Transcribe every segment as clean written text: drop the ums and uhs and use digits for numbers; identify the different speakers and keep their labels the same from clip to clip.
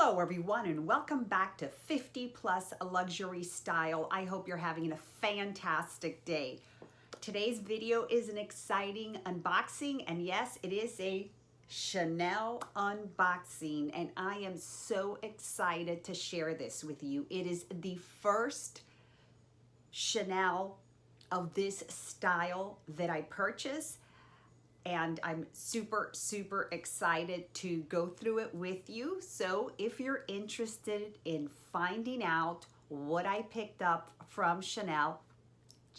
Speaker 1: Hello everyone and welcome back to 50 Plus Luxury Style. I hope you're having a fantastic day. Today's video is an exciting unboxing, and yes, it is a Chanel unboxing, and I am so excited to share this with you. It is the first Chanel of this style that I purchased, and I'm super excited to go through it with you. So if you're interested in finding out what I picked up from Chanel,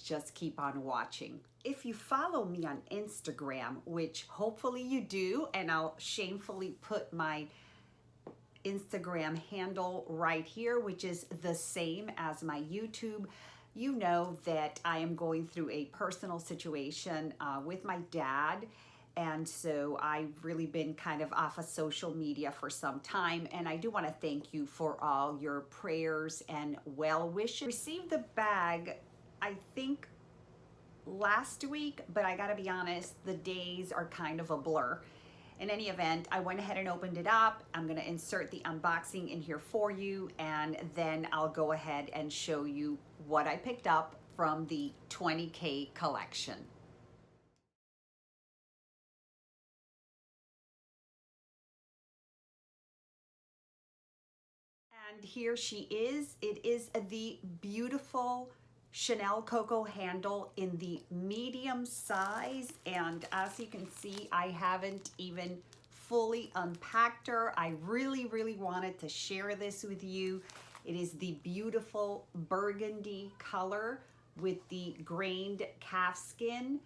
Speaker 1: just keep on watching. If you follow me on Instagram, which hopefully you do, and I'll shamefully put my Instagram handle right here, which is the same as my YouTube, you know that I am going through a personal situation with my dad. And so I've really been kind of off of social media for some time. And I do want to thank you for all your prayers and well wishes. I received the bag, I think last week, but I gotta be honest, the days are kind of a blur. In any event, I went ahead and opened it up. I'm gonna insert the unboxing in here for you, and then I'll go ahead and show you what I picked up from the 20K collection. And here she is. It is the beautiful Chanel Coco handle in the medium size, and as you can see, I haven't even fully unpacked her. I really wanted to share this with you. It is the beautiful burgundy color with the grained calfskin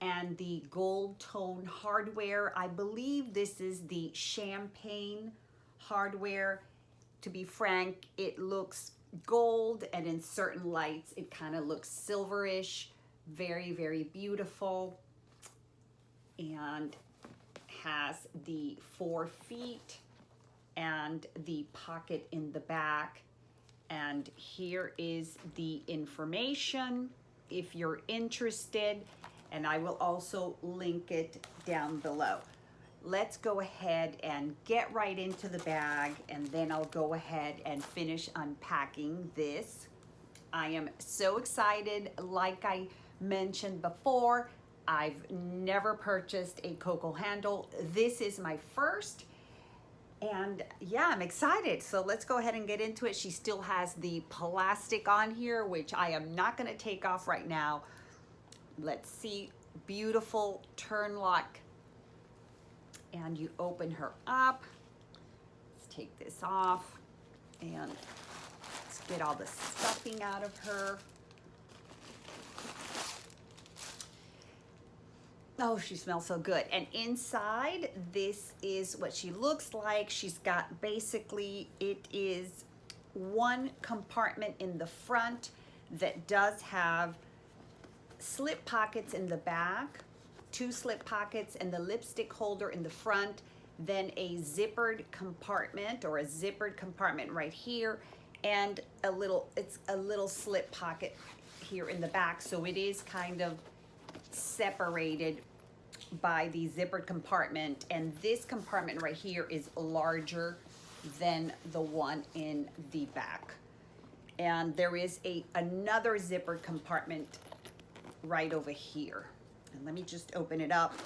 Speaker 1: and the gold tone hardware. I believe this is the champagne hardware. To be frank, it looks gold, and in certain lights it kind of looks silverish. Very beautiful, and has the 4 feet and the pocket in the back. And here is the information if you're interested, and I will also link it down below. Let's go ahead and get right into the bag, and then I'll go ahead and finish unpacking this. I am so excited. Like I mentioned before, I've never purchased a Coco handle. This is my first, and yeah, I'm excited. So let's go ahead and get into it. She still has the plastic on here, which I am not gonna take off right now. Let's see, beautiful turn lock. And you open her up. Let's take this off and let's get all the stuffing out of her. Oh, she smells so good. And inside, this is what she looks like. She's got basically, it is one compartment in the front that does have slip pockets in the back, 2 slip pockets, and the lipstick holder in the front, then a zippered compartment, or a zippered compartment right here, and it's a little slip pocket here in the back. So it is kind of separated by the zippered compartment, and this compartment right here is larger than the one in the back. And there is another zippered compartment right over here. And let me just open it up.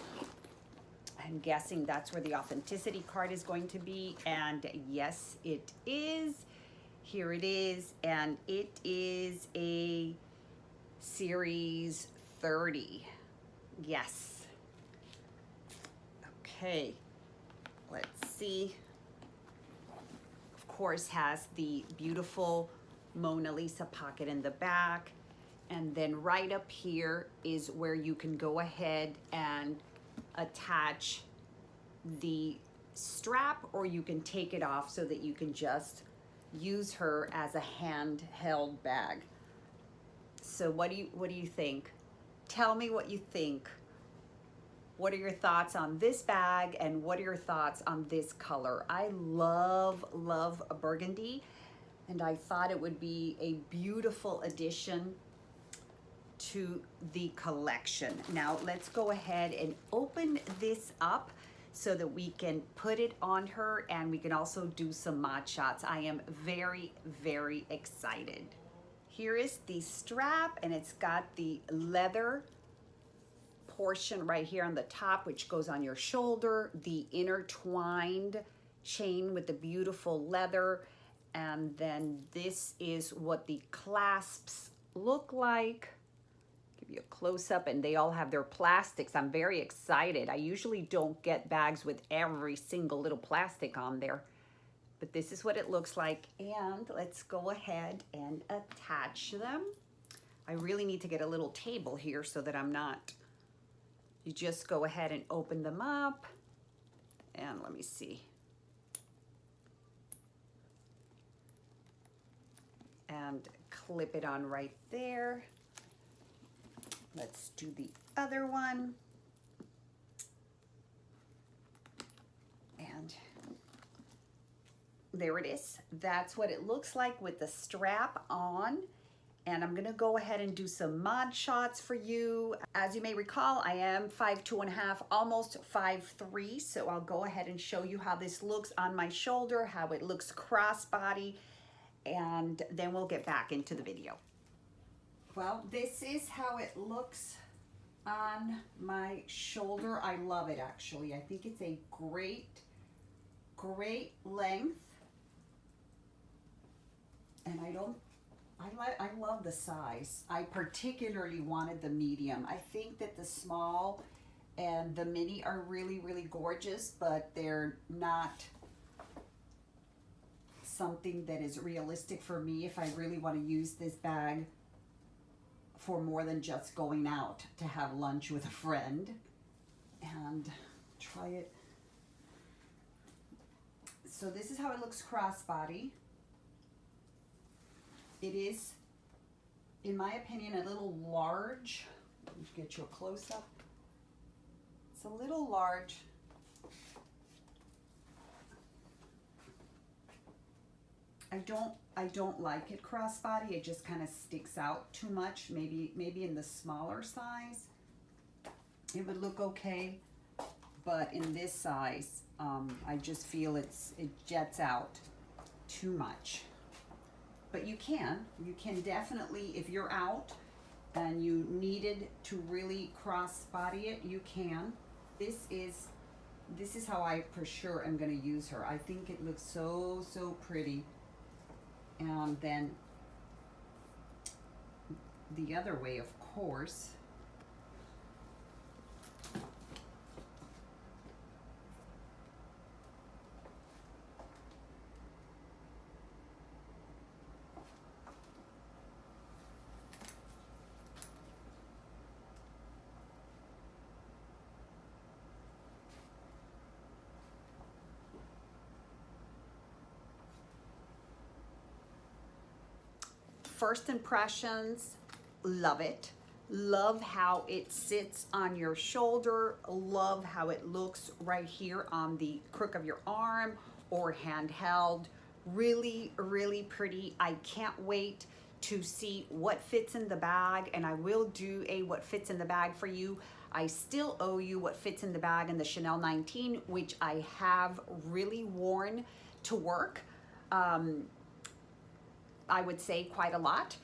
Speaker 1: I'm guessing that's where the authenticity card is going to be. And yes, it is. Here it is. And it is a series 30. Yes. Okay. Let's see. Of course, has the beautiful Mona Lisa pocket in the back. And then right up here is where you can go ahead and attach the strap, or you can take it off so that you can just use her as a handheld bag. So what do you think? Tell me what you think. What are your thoughts on this bag, and what are your thoughts on this color? I love a burgundy, and I thought it would be a beautiful addition to the collection. Now let's go ahead and open this up so that we can put it on her and we can also do some mod shots. I am very, very excited. Here is the strap, and it's got the leather portion right here on the top, which goes on your shoulder, the intertwined chain with the beautiful leather, and then this is what the clasps look like. Give you a close-up, and they all have their plastics. I'm very excited. I usually don't get bags with every single little plastic on there, but this is what it looks like. And let's go ahead and attach them. I really need to get a little table here so that I'm not, you just go ahead and open them up, and let me see. And clip it on right there. Let's do the other one. And there it is. That's what it looks like with the strap on. And I'm gonna go ahead and do some mod shots for you. As you may recall, I am 5'2½", almost 5'3", so I'll go ahead and show you how this looks on my shoulder, how it looks crossbody, and then we'll get back into the video. Well, this is how it looks on my shoulder. I love it, actually. I think it's a great length. And I love the size. I particularly wanted the medium. I think that the small and the mini are really, really gorgeous, but they're not something that is realistic for me if I really want to use this bag for more than just going out to have lunch with a friend. And try it. So this is how it looks crossbody. It is, in my opinion, a little large. Let me get you a close-up. It's a little large. I don't like it crossbody. It just kind of sticks out too much. Maybe in the smaller size it would look okay, but in this size, I just feel it jets out too much. But you can definitely, if you're out and you needed to really crossbody it, you can. This is how I for sure am going to use her. I think it looks so pretty. And then the other way, of course, first impressions, love it. Love how it sits on your shoulder. Love how it looks right here on the crook of your arm or handheld. Really, really pretty. I can't wait to see what fits in the bag, and I will do a what fits in the bag for you. I still owe you what fits in the bag in the Chanel 19, which I have really worn to work. I would say quite a lot,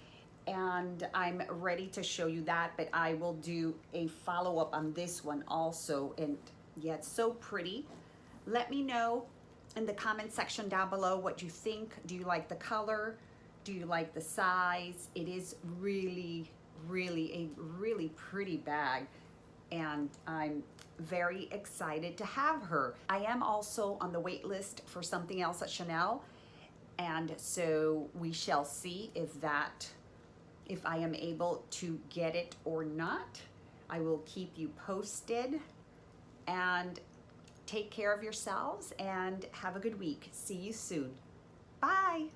Speaker 1: and I'm ready to show you that, but I will do a follow-up on this one also. And yeah, it's so pretty. Let me know in the comment section down below what you think. Do you like the color? Do you like the size? It is really a really pretty bag, and I'm very excited to have her. I am also on the wait list for something else at Chanel, and so we shall see if I am able to get it or not. I will keep you posted, and take care of yourselves and have a good week. See you soon. Bye.